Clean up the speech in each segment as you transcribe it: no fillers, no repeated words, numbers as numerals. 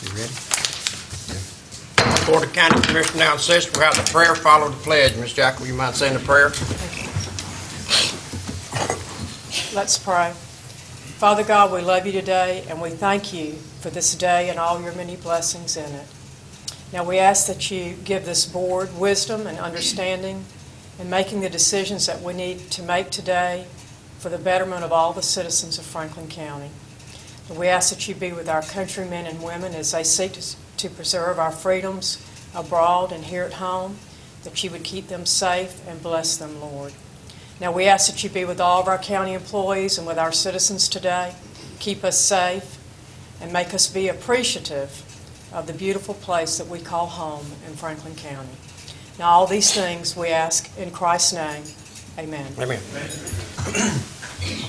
You ready? Before the county commission now insists, we'll have the prayer follow the pledge. Ms. Jackal, you mind saying the prayer? Let's pray. Father God, we love you today, and we thank you for this day and all your many blessings in it. Now we ask that you give this board wisdom and understanding in making the decisions that we need to make today for the betterment of all the citizens of Franklin County. And we ask that you be with our countrymen and women as they seek to preserve our freedoms abroad and here at home, that you would keep them safe and bless them, Lord. Now we ask that you be with all of our county employees and with our citizens today. Keep us safe and make us be appreciative of the beautiful place that we call home in Franklin County. Now all these things we ask in Christ's name. Amen. Amen.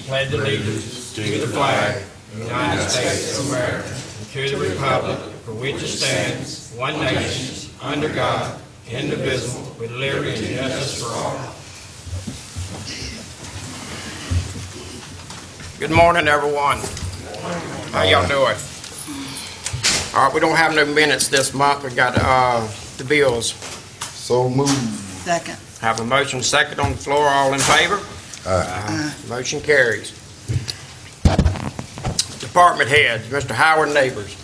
Pledge allegiance to the flag of the United States of America and to the republic for which it stands, one nation, under God, indivisible, with liberty and justice for all. Good morning, everyone. How y'all doing? All right, we don't have no minutes this month. We got the bills. So moved. Second. Have a motion second on the floor. All in favor? Aye. Motion carries. Department heads, Mr. Howard Neighbors.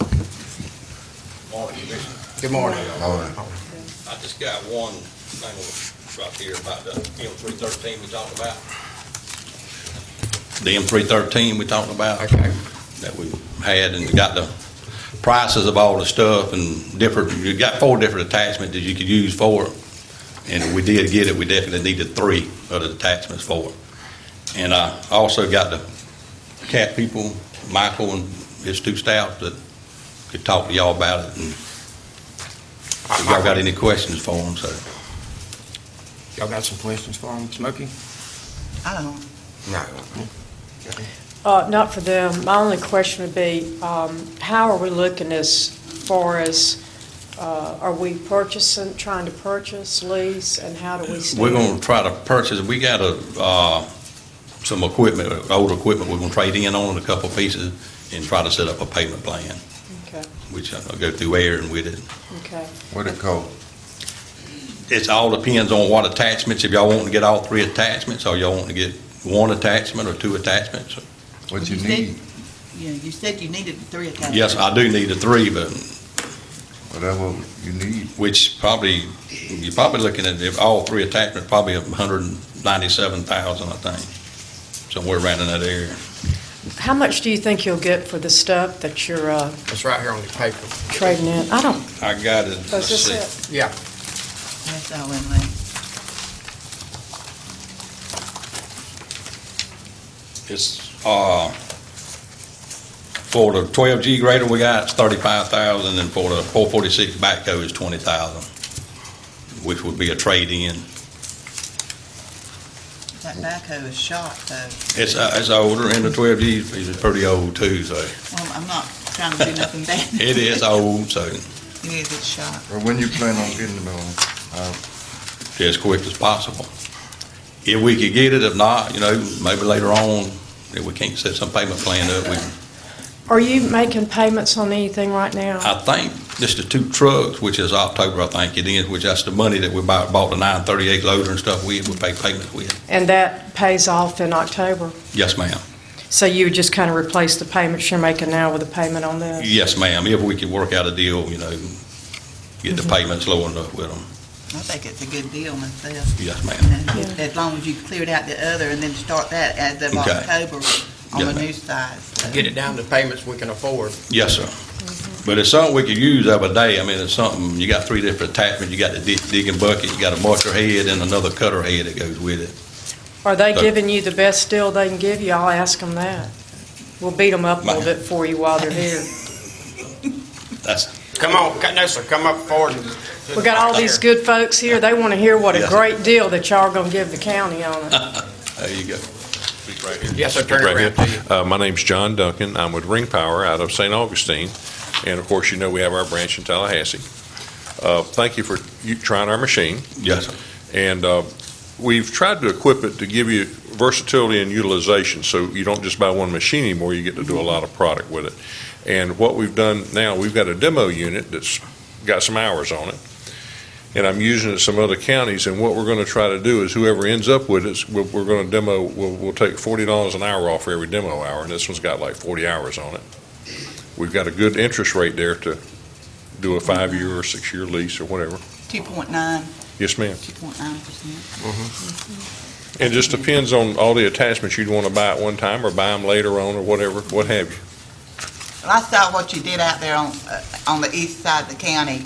Good morning. All right. I just got one thing right here about the M313 we talked about. The M313 we talked about. Okay. That we had, and we got the prices of all the stuff and different, you got 4 different attachments that you could use for it. And if we did get it, we definitely needed 3 of the attachments for it. And I also got the CAT people, Michael and his 2 staff, that could talk to y'all about it. And if y'all got any questions for them, so. Y'all got some questions for him, Smokey? I don't. No. Not for them. My only question would be, how are we looking as far as, are we trying to purchase, lease, and how do we stand? We're going to try to purchase, we got some equipment, older equipment we're going to trade in on a couple pieces and try to set up a payment plan, Okay, which I'll go through Aaron with it. okay. What it cost? It all depends on what attachments, if y'all want to get all 3 attachments, or y'all want to get 1 attachment or 2 attachments. What you said- need? Yeah, you said you needed 3 attachments. Yes, I do need the 3, but Whatever you need. which probably, you're probably looking at, if all 3 attachments, probably $197,000, I think, somewhere around in that area. How much do you think you'll get for the stuff that you're It's right here on the paper. trading in? I don't, I got it, is let's this see. it? Yeah. That's all in there. It's, for the 12G grader we got, it's $35,000, and for the 446 backhoe is $20,000, which would be a trade-in. That backhoe is shot, though. It's older, and the 12G is pretty old too, so Well, I'm not trying to do nothing bad. it is old, so You need to get shot. Well, when you plan on getting it on? as quick as possible. If we could get it, if not, maybe later on, if we can't set some payment plan up, Are you making payments on anything right now? I think just the 2 trucks, which is October, I think it is, which that's the money that we bought the 938 loader and stuff with, we pay payments with. And that pays off in October? Yes, ma'am. So you would just kind of replace the payments you're making now with a payment on this? Yes, ma'am. If we could work out a deal, get the payments low enough with them. I think it's a good deal myself. Yes, ma'am. And as long as you cleared out the other and then start that as of Okay. October on Yes, the ma'am. new side. So. Get it down to payments we can afford. Yes, sir. But it's something we could use every day. I mean, it's something, you got 3 different attachments. You got the digging bucket, you got a mulcher head, and another cutter head that goes with it. Are they So- giving you the best deal they can give you? I'll ask them that. We'll beat them up a little My- bit for you while they're here. That's, Come on, no, sir, come up forward. We got all these good folks here. They want to hear what a Yes. great deal that y'all are going to give the county on it. there you go. Speak right here. Yes, sir, turn it Right around to you. here. My name's John Duncan. I'm with Ring Power out of St. Augustine. And of course, we have our branch in Tallahassee. Thank you for trying our machine. Yes, sir. And we've tried to equip it to give you versatility and utilization, so you don't just buy one machine anymore, you get to do a lot of product with it. And what we've done now, we've got a demo unit that's got some hours on it, and I'm using it in some other counties, and what we're going to try to do is whoever ends up with it, we're going to demo, we'll take $40 an hour off for every demo hour, and this one's got like 40 hours on it. We've got a good interest rate there to do a 5-year or 6-year lease or whatever. 2.9, Yes, ma'am. 2.9%. It just depends on all the attachments you'd want to buy at one time or buy them later on or whatever, what have you. Well, I saw what you did out there on the east side of the county,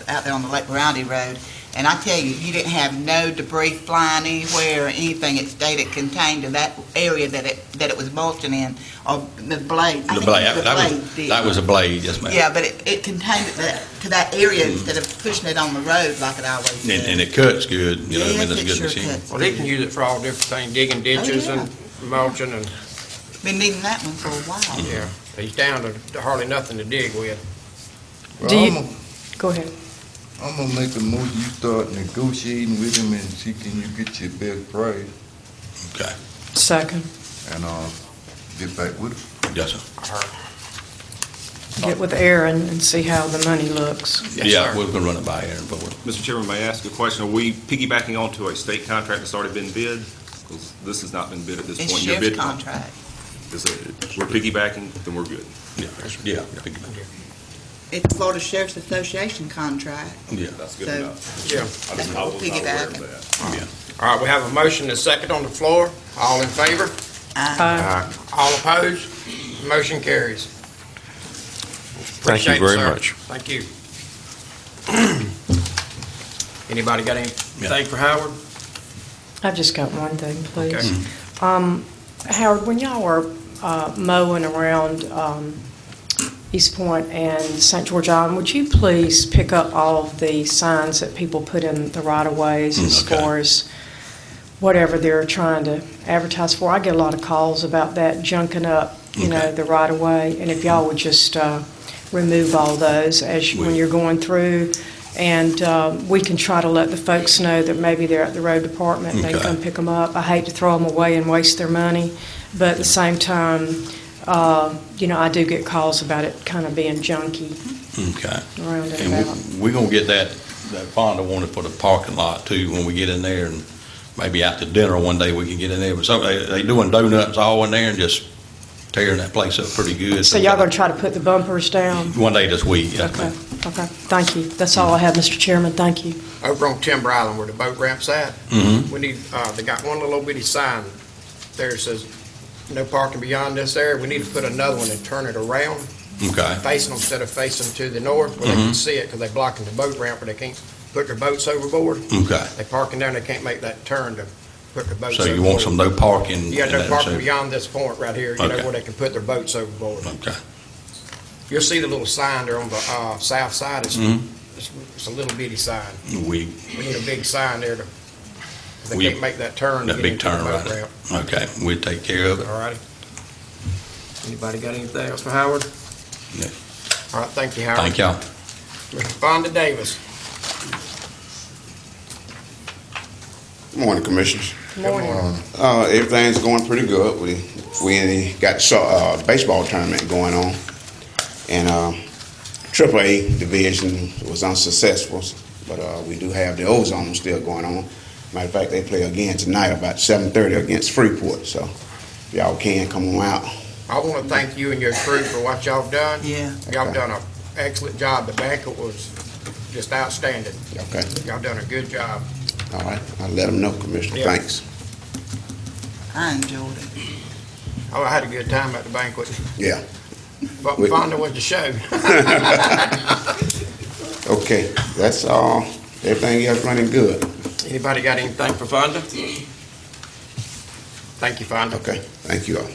out there on the Lake Roundi Road, and I tell you, you didn't have no debris flying anywhere or anything. It stayed contained to that area that it was mulching in, or the blade. I The think blade, it was the blade did. that was a blade, yes, ma'am. Yeah, but it contained it to that area instead of pushing it on the road like it always does. And it cuts good, you know, I mean, Yes, it's a it good sure machine. cuts. Well, they can use it for all different things, digging ditches yeah. and mulching and, Been needing that one for a while. yeah. He's down to hardly nothing to dig with. Do you- Well, Go ahead. I'm gonna make a motion, you start negotiating with him and see can you get your best price Okay, Second. and, get back with him. yes, sir. Get with Aaron and see how the money looks. Yes, Yeah, sir. we're going to run it by Aaron, but we're. Mr. Chairman, may I ask a question? Are we piggybacking onto a state contract that's already been bid? Because this has not been bid at this It's point. Your sheriff's bid contract. We're piggybacking, then we're good. Yeah. It's Florida Sheriff's Association contract. Yeah. That's good So- enough. Yeah. I was That's not what we're aware of piggybacking. that. All right, we have a motion and a second on the floor. All in favor? Aye. All opposed? Motion carries. Thank you Appreciate it, very sir. much. Thank you. Anybody got anything for Howard? I've just got one thing, please. Okay. Howard, when y'all were mowing around East Point and St. George Island, would you please pick up all of the signs that people put in the right-of-ways as Okay. far as whatever they're trying to advertise for? I get a lot of calls about that, junking up, Okay. the right-of-way, and if y'all would just remove all those when you're going through, and we can try to let the folks know that maybe they're at the road department and they can Okay. come pick them up. I hate to throw them away and waste their money, but at the same time, I do get calls about it kind of being junky Okay. around and And about. we're going to get that Fonda wanted for the parking lot too, when we get in there, and maybe out to dinner one day we can get in there. But they doing donuts all in there and just tearing that place up pretty good. So y'all gonna try to put the bumpers down? One day this week, yes, Okay, ma'am. okay. Thank you. That's all I have, Mr. Chairman. Thank you. Over on Timber Island where the boat ramp's at, Mm-hmm. we need, they got one little bitty sign there that says, no parking beyond this area. We need to put another one and turn it around, Okay. facing them instead of facing to the north where they can see it, because they're blocking the boat ramp where they can't put their boats overboard. Okay. They parking down, they can't make that turn to put their boats So overboard. you want some no parking? Yeah, in no that parking zone? beyond this point right here, Okay. where they can put their boats overboard. Okay. You'll see the little sign there on the south side. Mhm. It's a little bitty sign. We, We need a big sign there to, they We- can't make that turn to that get big into the turn boat right. ramp. Okay, we'll take care of it. All righty. Anybody got anything else for Howard? Yeah. All right, thank you, Howard. Thank y'all. Mr. Fonda Davis. Morning, Commissioners. Morning. Everything's going pretty good. We got the baseball tournament going on, and AAA division was unsuccessful, but we do have the Ozone still going on. Matter of fact, they play again tonight about 7:30 against Freeport, so if y'all can come on out. I want to thank you and your crew for what y'all have done. Yeah. Y'all Okay. done an excellent job. The banquet was just outstanding. Okay, Y'all done a good job. all right. I'll let them know, Commissioner. Yeah. Thanks. I enjoyed it. Oh, I had a good time at the banquet. Yeah. But We- Fonda was the show. Okay, that's all. Everything else running good. Anybody got anything for Fonda? Thank you, Fonda. Okay, thank you all.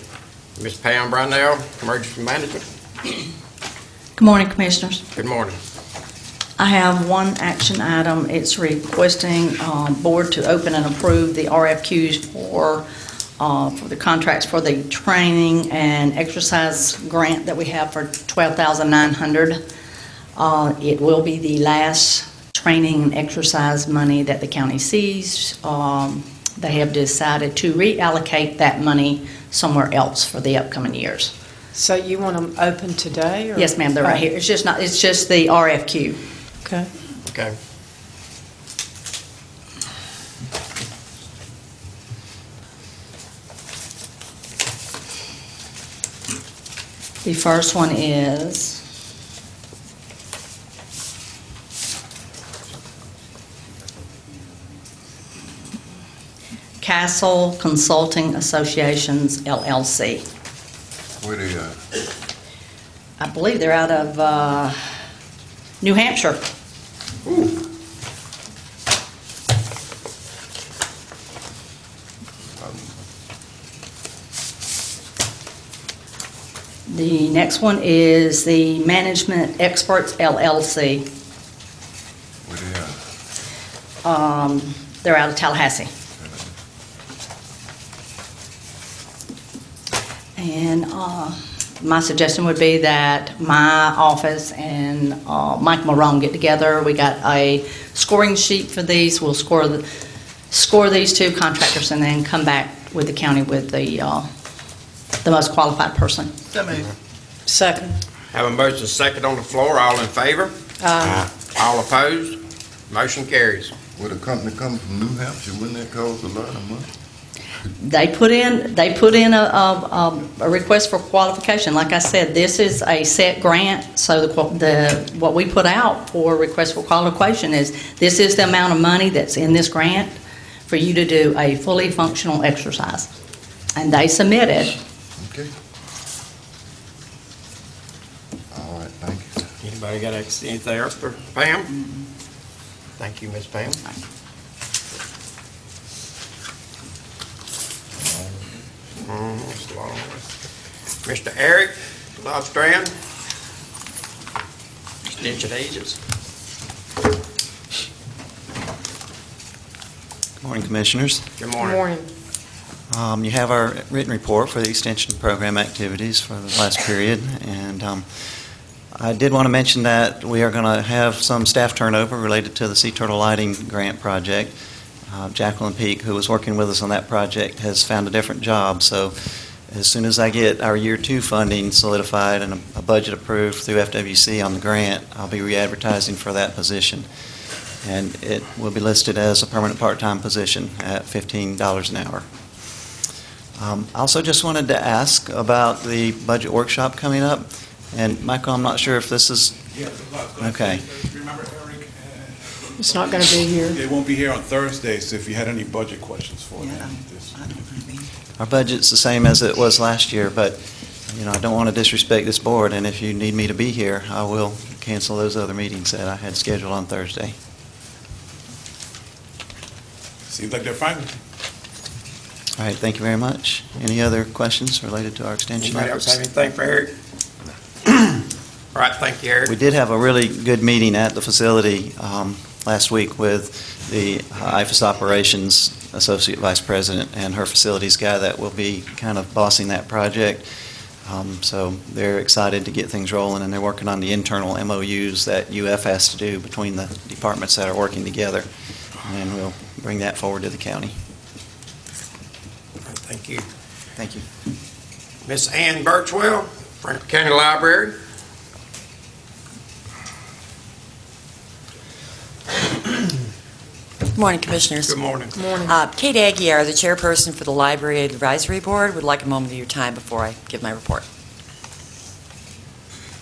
Ms. Pam Brownell, Emergency Management, Good morning, Commissioners. good morning. I have one action item. It's requesting Board to open and approve the RFQs for the contracts for the training and exercise grant that we have for $12,900. It will be the last training and exercise money that the county sees. They have decided to reallocate that money somewhere else for the upcoming years. So you want them open today? Or? Yes, ma'am, they're right here. It's just the RFQ. Okay. Okay. The first one is Castle Consulting Associations, LLC. Where they at? I believe they're out of New Hampshire. The next one is the Management Experts, LLC. Where they at? They're out of Tallahassee. And my suggestion would be that my office and Mike Marone get together. We got a scoring sheet for these. We'll score these two contractors and then come back with the county with the most qualified person. So moved. Second. Have a motion second on the floor. All in favor? All opposed? Motion carries. Where the company coming from New Hampshire, wouldn't that cost a lot of money? They put in a request for qualification. Like I said, this is a set grant, so what we put out for request for qualification is, this is the amount of money that's in this grant for you to do a fully functional exercise. And they submitted. Okay. All right, thank you. Anybody got anything else for Pam? Thank you, Ms. Pam. Mr. Eric Lovestrand, Extension Agents. Good morning, Commissioners. Good Good morning. morning. You have our written report for the extension program activities for the last period, and I did want to mention that we are going to have some staff turnover related to the Sea Turtle Lighting Grant project. Jacqueline Peak, who was working with us on that project, has found a different job, so as soon as I get our Year 2 funding solidified and a budget approved through FWC on the grant, I'll be re-advertising for that position. And it will be listed as a permanent part-time position at $15 an hour. I also just wanted to ask about the budget workshop coming up. And Michael, I'm not sure if this is... Yeah, okay. Remember, Eric, It's not going to be here. they won't be here on Thursday, so if you had any budget questions for them. I don't think Our budget's the same as it was last year, but, I don't want to disrespect this board, and if you need me to be here, I will cancel those other meetings that I had scheduled on Thursday. Seems like they're fine. All right, thank you very much. Any other questions related to our extension Anybody else have efforts? anything for Eric? All right, thank you, Eric. We did have a really good meeting at the facility last week with the IFAS Operations Associate Vice President and her facilities guy that will be kind of bossing that project. So they're excited to get things rolling, and they're working on the internal MOUs that UF has to do between the departments that are working together. And we'll bring that forward to the county. Thank you. Thank you. Miss Ann Birchwell, Franklin County Library. Good morning, Commissioners. Good morning. Good morning. Kate Aguirre, the chairperson for the Library Advisory Board, would like a moment of your time before I give my report.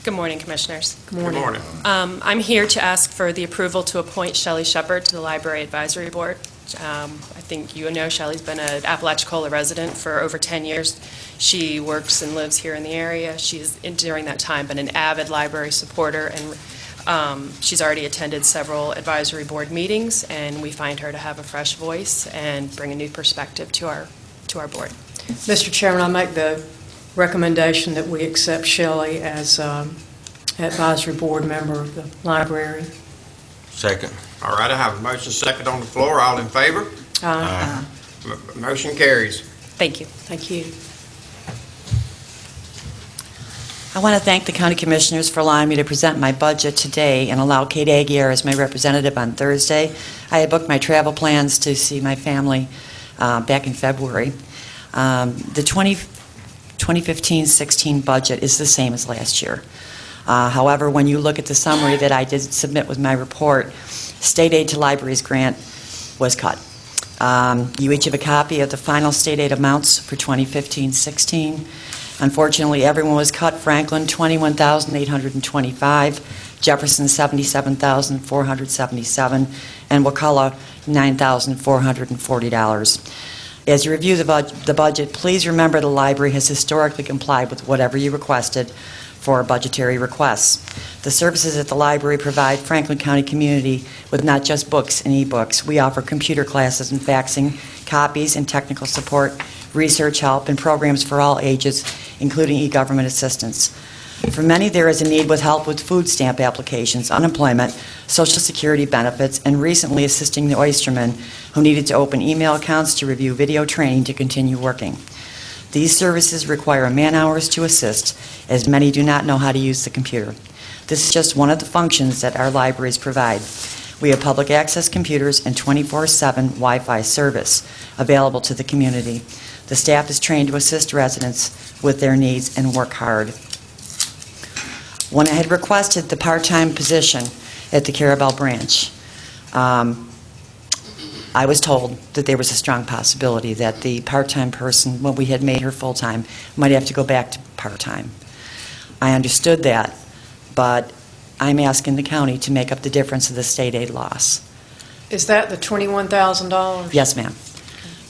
Good morning, Commissioners. Good morning. Good morning. I'm here to ask for the approval to appoint Shelley Shepard to the Library Advisory Board. I think you know Shelley's been an Apalachicola resident for over 10 years. She works and lives here in the area. She's, during that time, been an avid library supporter, and she's already attended several advisory board meetings, and we find her to have a fresh voice and bring a new perspective to our board. Mr. Chairman, I make the recommendation that we accept Shelley as advisory board member of the library. Second. All right, I have a motion second on the floor. All in favor? Motion carries. Thank you. Thank you. I want to thank the County Commissioners for allowing me to present my budget today and allow Kate Aguirre as my representative on Thursday. I had booked my travel plans to see my family back in February. The 2015-16 budget is the same as last year. However, when you look at the summary that I did submit with my report, state aid to libraries grant was cut. You each have a copy of the final state aid amounts for 2015-16. Unfortunately, everyone was cut. Franklin, $21,825, Jefferson, $77,477, and Wakulla, $9,440. As you review the budget, please remember the library has historically complied with whatever you requested for budgetary requests. The services at the library provide Franklin County community with not just books and e-books. We offer computer classes and faxing, copies and technical support, research help, and programs for all ages, including e-government assistance. For many, there is a need with help with food stamp applications, unemployment, Social Security benefits, and recently assisting the oystermen who needed to open email accounts to review video training to continue working. These services require man-hours to assist, as many do not know how to use the computer. This is just one of the functions that our libraries provide. We have public access computers and 24/7 Wi-Fi service available to the community. The staff is trained to assist residents with their needs and work hard. When I had requested the part-time position at the Carabel branch, I was told that there was a strong possibility that the part-time person, when we had made her full-time, might have to go back to part-time. I understood that, but I'm asking the county to make up the difference of the state aid loss. Is that the $21,000? Yes, ma'am.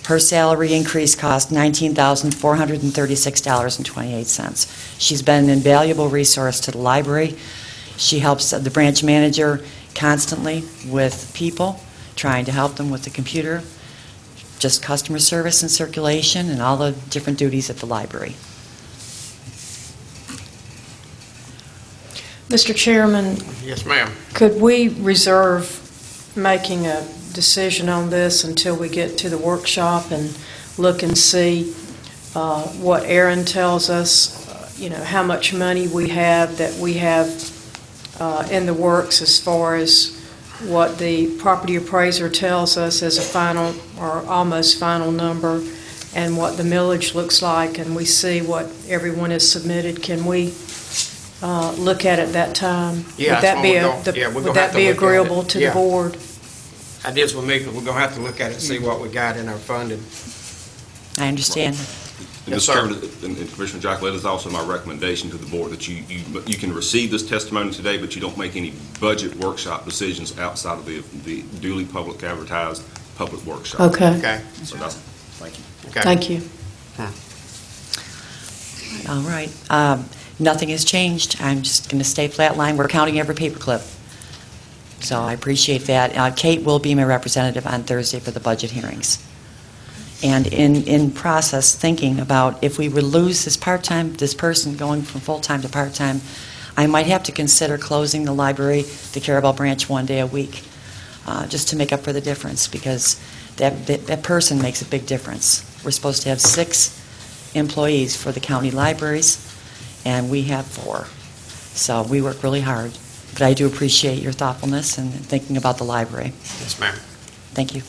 Her salary increase cost $19,436.28. She's been an invaluable resource to the library. She helps the branch manager constantly with people, trying to help them with the computer, just customer service and circulation, and all the different duties at the library. Mr. Chairman, Yes, ma'am. could we reserve making a decision on this until we get to the workshop and look and see what Aaron tells us, how much money we have that we have in the works as far as what the property appraiser tells us as a final or almost final number, and what the millage looks like, and we see what everyone has submitted? Can we look at it that time? Yeah, Would that's that when be we're gonna- yeah, we're would gonna have that to be look at it. agreeable to the Yeah. board? Ideas with me, because we're going to have to look at it and see what we got in our funding. I understand. Yes, Mr. sir. Chairman, and Commissioner Jack, that is also my recommendation to the board, that you can receive this testimony today, but you don't make any budget workshop decisions outside of the duly public advertised public workshop. Okay. Okay. So that's, thank you. Okay. Thank you. All right. Nothing has changed. I'm just going to stay flatline. We're counting every paperclip. So I appreciate that. Kate will be my representative on Thursday for the budget hearings. And in process, thinking about if we would lose this person going from full-time to part-time, I might have to consider closing the library, the Carabel branch, one day a week, just to make up for the difference, because that person makes a big difference. We're supposed to have 6 employees for the county libraries, and we have 4. So we work really hard. But I do appreciate your thoughtfulness and thinking about the library. Yes, ma'am. Thank you.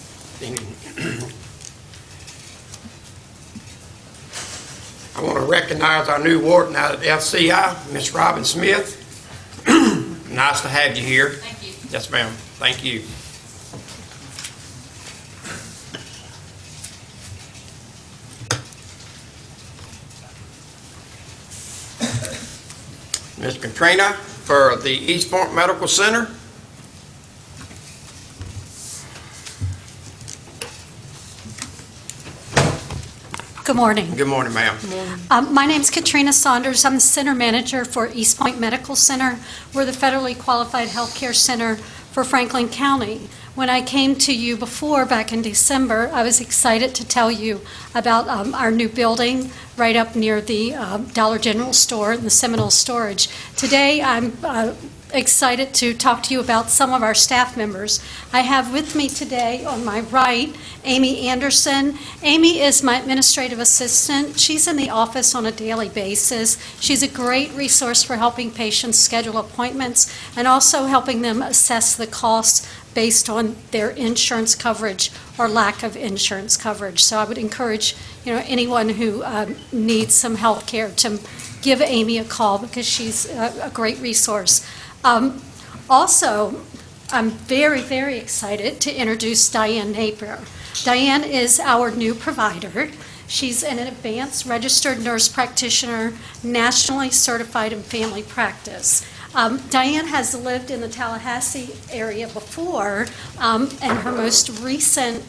I want to recognize our new warden out at FCI, Miss Robin Smith. Nice to have you here. Thank you. Yes, ma'am. Thank you. Ms. Katrina for the East Point Medical Center. Good morning. Good morning, ma'am. My name's Katrina Saunders. I'm the center manager for East Point Medical Center. We're the federally qualified healthcare center for Franklin County. When I came to you before, back in December, I was excited to tell you about our new building right up near the Dollar General store and the Seminole Storage. Today, I'm excited to talk to you about some of our staff members. I have with me today on my right Amy Anderson. Amy is my administrative assistant. She's in the office on a daily basis. She's a great resource for helping patients schedule appointments and also helping them assess the costs based on their insurance coverage or lack of insurance coverage. So I would encourage anyone who needs some health care to give Amy a call because she's a great resource. Also, I'm very, very excited to introduce Diane Napier. Diane is our new provider. She's an advanced registered nurse practitioner, nationally certified in family practice. Diane has lived in the Tallahassee area before, and her most recent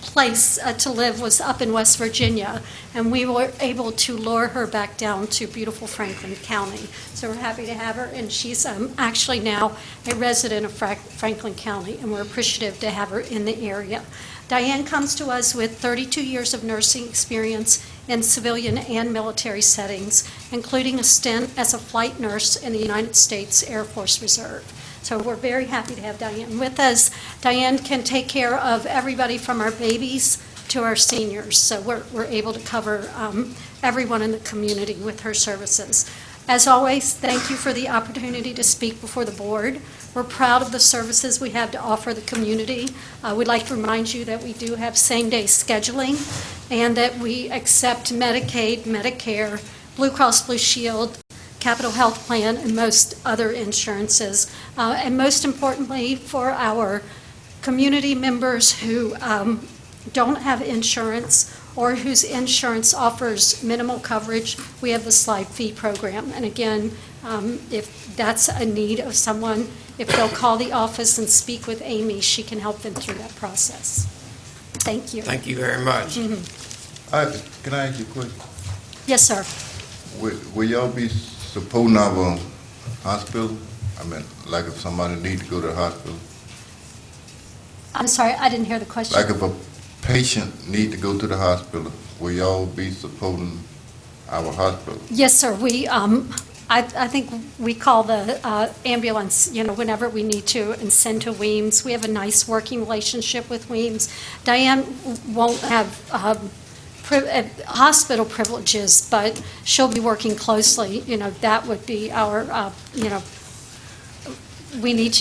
place to live was up in West Virginia, and we were able to lure her back down to beautiful Franklin County. So we're happy to have her, and she's actually now a resident of Franklin County, and we're appreciative to have her in the area. Diane comes to us with 32 years of nursing experience in civilian and military settings, including a stint as a flight nurse in the United States Air Force Reserve. So we're very happy to have Diane with us. Diane can take care of everybody from our babies to our seniors, so we're able to cover everyone in the community with her services. As always, thank you for the opportunity to speak before the board. We're proud of the services we have to offer the community. We'd like to remind you that we do have same-day scheduling and that we accept Medicaid, Medicare, Blue Cross Blue Shield, Capital Health Plan, and most other insurances. And most importantly, for our community members who don't have insurance or whose insurance offers minimal coverage, we have the slide fee program. And again, if that's a need of someone, if they'll call the office and speak with Amy, she can help them through that process. Thank you. Thank you very much. Can I ask you a question? Yes, sir. Will y'all be supporting our hospital? I mean, like if somebody needs to go to the hospital? I'm sorry, I didn't hear the question. Like if a patient need to go to the hospital, will y'all be supporting our hospital? Yes, sir. We, I think we call the ambulance, whenever we need to, and send to Weems. We have a nice working relationship with Weems. Diane won't have hospital privileges, but she'll be working closely. That would be our, we need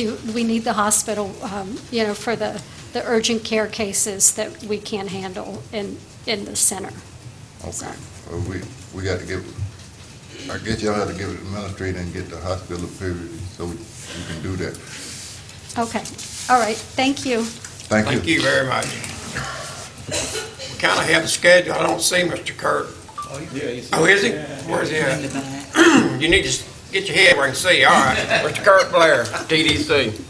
the hospital, for the urgent care cases that we can't handle in the center. Okay. Well, we got to give, I guess y'all have to give it to the administrator and get the hospital period so you can do that. Okay. All right. Thank you. Thank you. Thank you very much. We kind of have the schedule. I don't see Mr. Kurt. Oh, is he? Where's he at? You need to get your head where I can see. All right. Mr. Kurt Blair, TDC.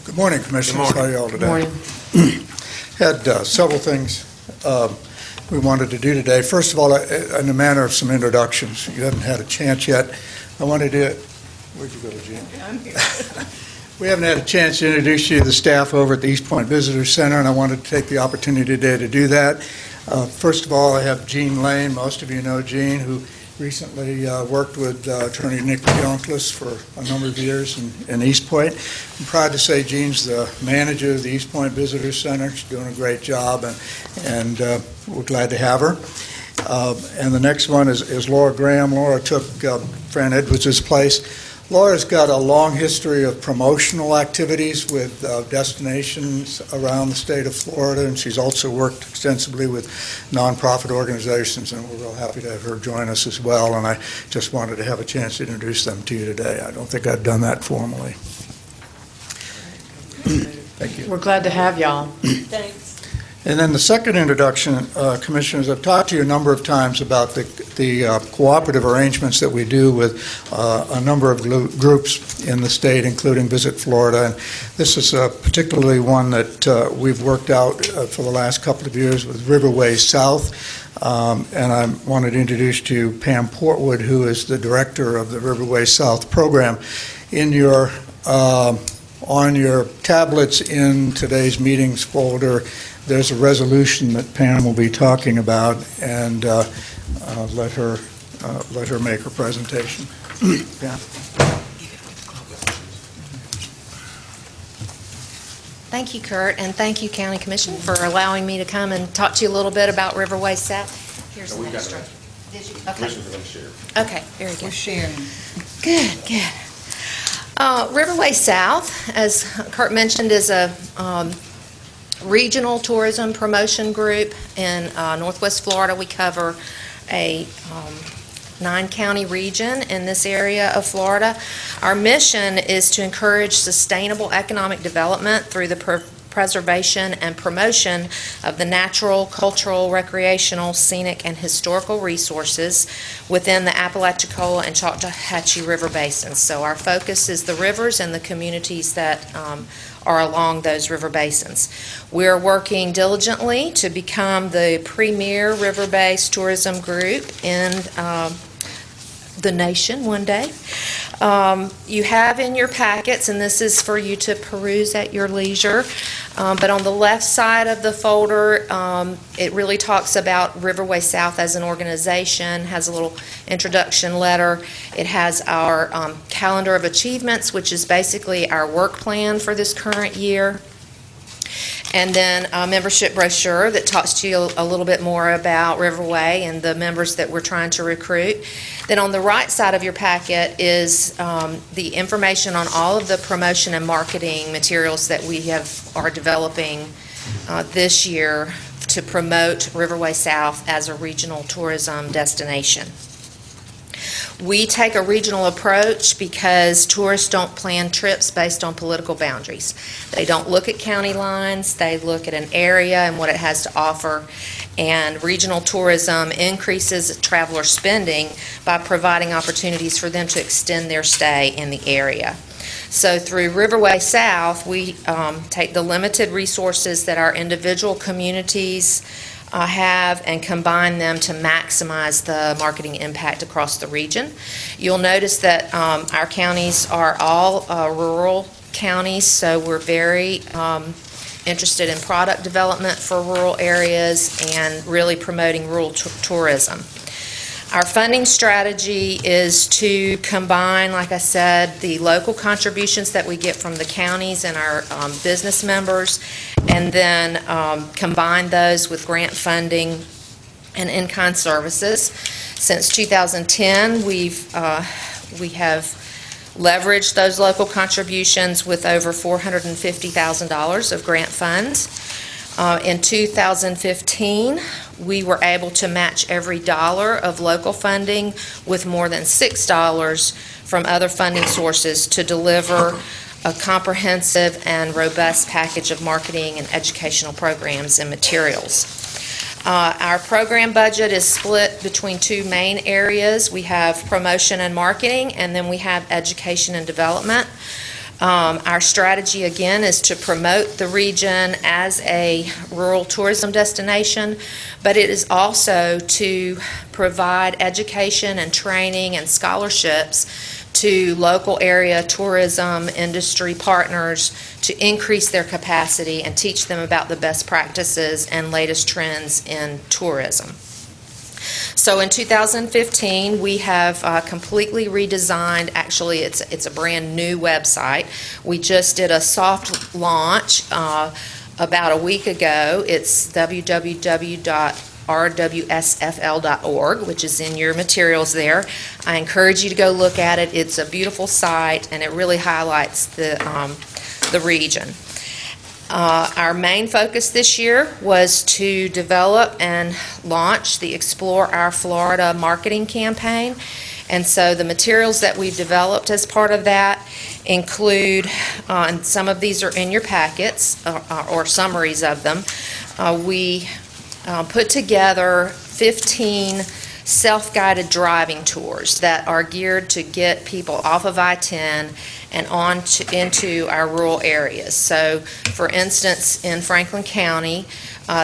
Good morning, Commissioners. Good morning. How are you all today? Good morning. Had several things we wanted to do today. First of all, in the manner of some introductions. You haven't had a chance yet. I wanted to, where'd you go, Jean? I'm here. We haven't had a chance to introduce you to the staff over at the East Point Visitor Center, and I wanted to take the opportunity today to do that. First of all, I have Jean Lane. Most of you know Jean, who recently worked with Attorney Nick Yonklis for a number of years in East Point. I'm proud to say Jean's the manager of the East Point Visitor Center. She's doing a great job, and we're glad to have her. And the next one is Laura Graham. Laura took Fran Edwards' place. Laura's got a long history of promotional activities with destinations around the state of Florida, and she's also worked extensively with nonprofit organizations, and we're real happy to have her join us as well, and I just wanted to have a chance to introduce them to you today. I don't think I've done that formally. Thank you. We're glad to have y'all. Thanks. And then the second introduction, Commissioners, I've talked to you a number of times about the cooperative arrangements that we do with a number of groups in the state, including Visit Florida. And this is particularly one that we've worked out for the last couple of years with Riverway South. And I wanted to introduce to you Pam Portwood, who is the director of the Riverway South program. In your on your tablets in today's meetings folder, there's a resolution that Pam will be talking about, and let her make her presentation. Pam. Thank you, Kurt, and thank you, County Commission, for allowing me to come and talk to you a little bit about Riverway South. Here's an extra. Did you? Okay. Okay, very good. We're sharing. Good. Riverway South, as Kurt mentioned, is a regional tourism promotion group in Northwest Florida. We cover a 9-county region in this area of Florida. Our mission is to encourage sustainable economic development through the preservation and promotion of the natural, cultural, recreational, scenic, and historical resources within the Apalachicola and Choctawhatchee River basins. So our focus is the rivers and the communities that are along those river basins. We're working diligently to become the premier river-based tourism group in the nation one day. You have in your packets, and this is for you to peruse at your leisure, but on the left side of the folder, it really talks about Riverway South as an organization, has a little introduction letter. It has our calendar of achievements, which is basically our work plan for this current year. And then a membership brochure that talks to you a little bit more about Riverway and the members that we're trying to recruit. Then on the right side of your packet is the information on all of the promotion and marketing materials that we are developing this year to promote Riverway South as a regional tourism destination. We take a regional approach because tourists don't plan trips based on political boundaries. They don't look at county lines, they look at an area and what it has to offer. And regional tourism increases traveler spending by providing opportunities for them to extend their stay in the area. So through Riverway South, we take the limited resources that our individual communities have and combine them to maximize the marketing impact across the region. You'll notice that our counties are all rural counties, so we're very interested in product development for rural areas and really promoting rural tourism. Our funding strategy is to combine, like I said, the local contributions that we get from the counties and our business members, and then combine those with grant funding and in-kind services. Since 2010, we have leveraged those local contributions with over $450,000 of grant funds. In 2015, we were able to match every dollar of local funding with more than $6 from other funding sources to deliver a comprehensive and robust package of marketing and educational programs and materials. Our program budget is split between two main areas. We have promotion and marketing, and then we have education and development. Our strategy, again, is to promote the region as a rural tourism destination, but it is also to provide education and training and scholarships to local area tourism industry partners to increase their capacity and teach them about the best practices and latest trends in tourism. So in 2015, we have completely redesigned, actually it's a brand new website. We just did a soft launch about a week ago. It's www.rwsfl.org, which is in your materials there. I encourage you to go look at it. It's a beautiful site and it really highlights the region. Our main focus this year was to develop and launch the Explore Our Florida marketing campaign. And so the materials that we've developed as part of that include, and some of these are in your packets, or summaries of them, we put together 15 self-guided driving tours that are geared to get people off of I-10 and into our rural areas. So, for instance, in Franklin County,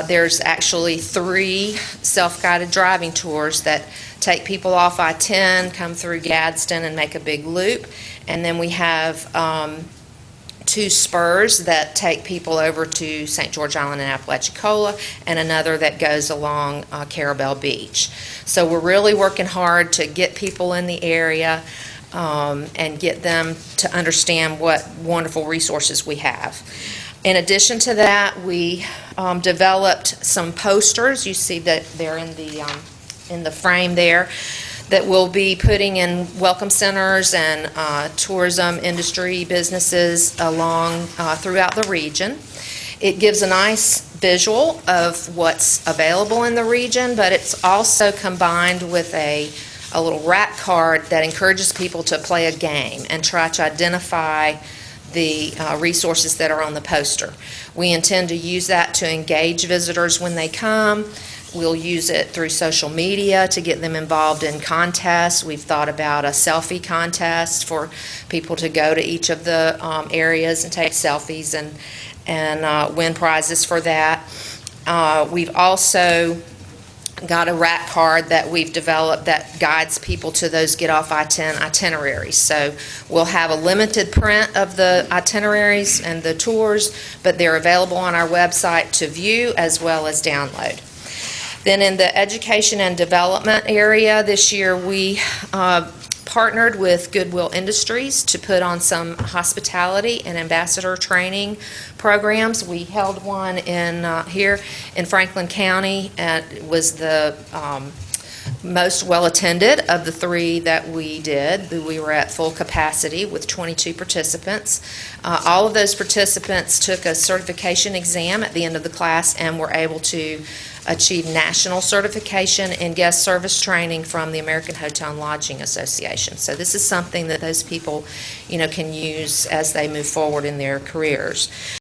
there's actually 3 self-guided driving tours that take people off I-10, come through Gadsden, and make a big loop. And then we have 2 spurs that take people over to St. George Island and Apalachicola, and another that goes along Carabel Beach. So we're really working hard to get people in the area and get them to understand what wonderful resources we have. In addition to that, we developed some posters. You see that they're in the frame there, that we'll be putting in welcome centers and tourism industry businesses along throughout the region. It gives a nice visual of what's available in the region, but it's also combined with a little rack card that encourages people to play a game and try to identify the resources that are on the poster. We intend to use that to engage visitors when they come. We'll use it through social media to get them involved in contests. We've thought about a selfie contest for people to go to each of the areas and take selfies and win prizes for that. We've also got a rack card that we've developed that guides people to those Get Off I-10 itineraries. So we'll have a limited print of the itineraries and the tours, but they're available on our website to view as well as download. Then in the education and development area this year, we partnered with Goodwill Industries to put on some hospitality and ambassador training programs. We held one here in Franklin County, and it was the most well-attended of the 3 that we did. We were at full capacity with 22 participants. All of those participants took a certification exam at the end of the class and were able to achieve national certification in guest service training from the American Hotel and Lodging Association. So this is something that those people, can use as they move forward in their careers.